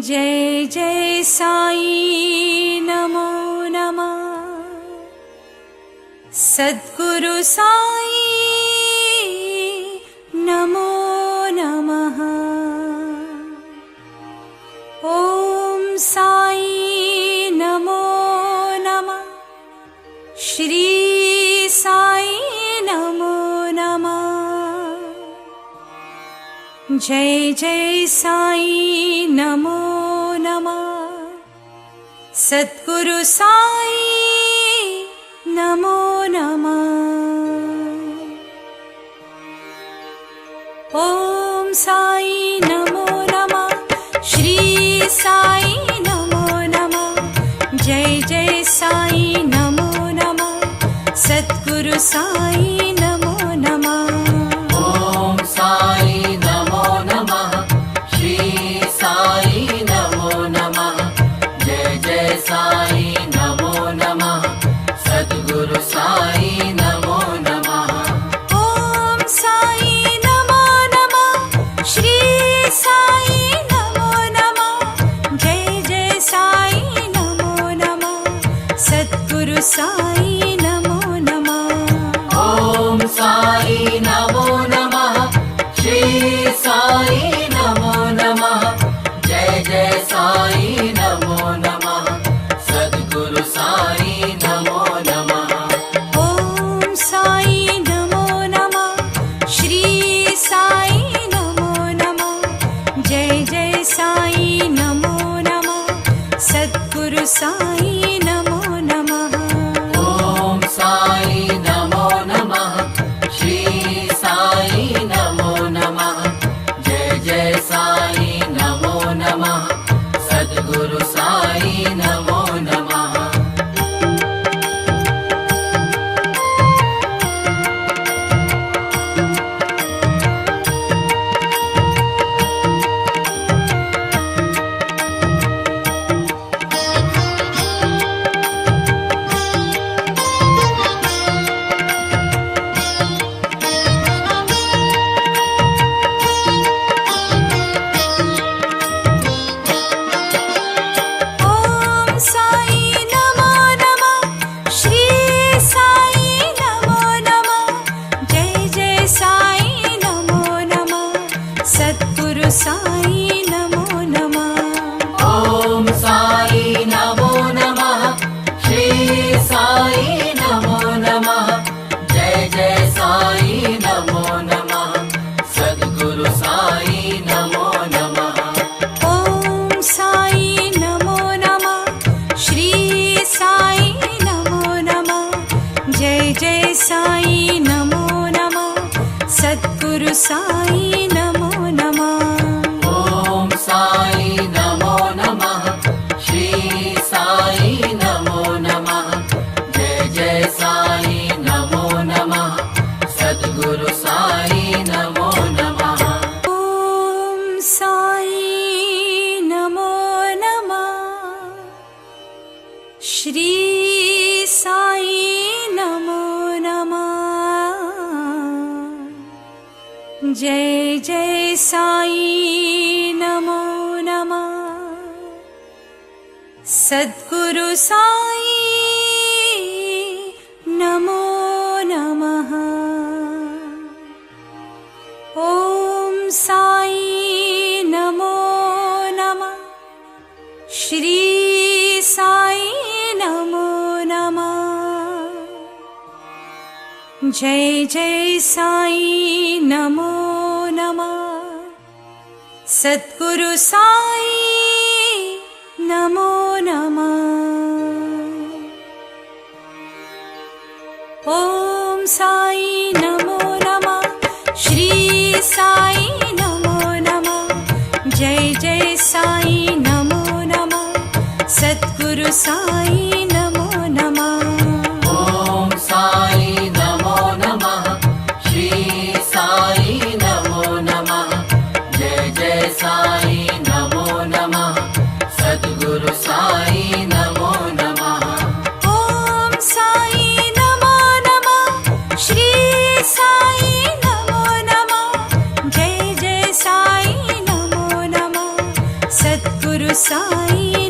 जय जय साई नमो नमः। सद्गुरु साई नमो नमः। ओम साई नमो नमः। श्री साई नमो नमः। जय जय साई नमो नमः। सद्गुरु साई नमो नमः। ओम साई नमो नमः। श्री साई नमो नमः। जय जय साई नमो नमः। सद्गुरु साई नमो नमः। ओम साई नमो नमः। श्री साई नमो नमः। जय जय साई नमो नमः। सद्गुरु साई नमो नमः। ओम साई नमो नमः। श्री साई नमो नमः। जय जय साई नमो नमः। सद्गुरु साई नमो नमः। ओम साई नमो नमः। श्री साई नमो नमः। जय जय साई नमो नमः। सद्गुरु साई नमो नमः। ओम साई नमो नमः। श्री साई नमो नमः। जय जय साई नमो नमः। सद्गुरु साई नमो नमः। ओम साई नमो नमः। श्री साई नमो नमः। जय जय साई नमो नमः। सद्गुरु साई नमो नमः। ओम साई नमो नमः। श्री साई नमो नमः। जय जय साई नमो नमः। सद्गुरु साई नमो नमः। ओम साई नमो नमः। श्री साई नमो नमः। जय जय साई नमो नमः। सद्गुरु साई नमो नमः। ओम साई नमो नमः। श्री साई नमो नमः। जय जय साई नमो नमः। सद्गुरु साई नमो नमः। ओम साई नमो नमः। श्री साई नमो नमः। जय जय साई नमो नमः। सद्गुरु साई नमो नमः। ओम साई नमो नमः। श्री साई नमो नमः। जय जय साई नमो नमः। सद्गुरु साई नमो नमः। ओम साई नमो नमः। श्री साई नमो नमः। जय जय साई नमो नमः। सद्गुरु साई नमो नमः। ओम साई नमो नमः। श्री साई नमो नमः। जय जय साई नमो नमः। सद्गुरु साई नमो नमः। ओम साई नमो नमः। श्री साई नमो नमः। जय जय साई नमो नमः। सद्गुरु साई नमो नमः। ओम साई नमो नमः। श्री साई नमो नमः। जय जय साई नमो नमः। सद्गुरु साई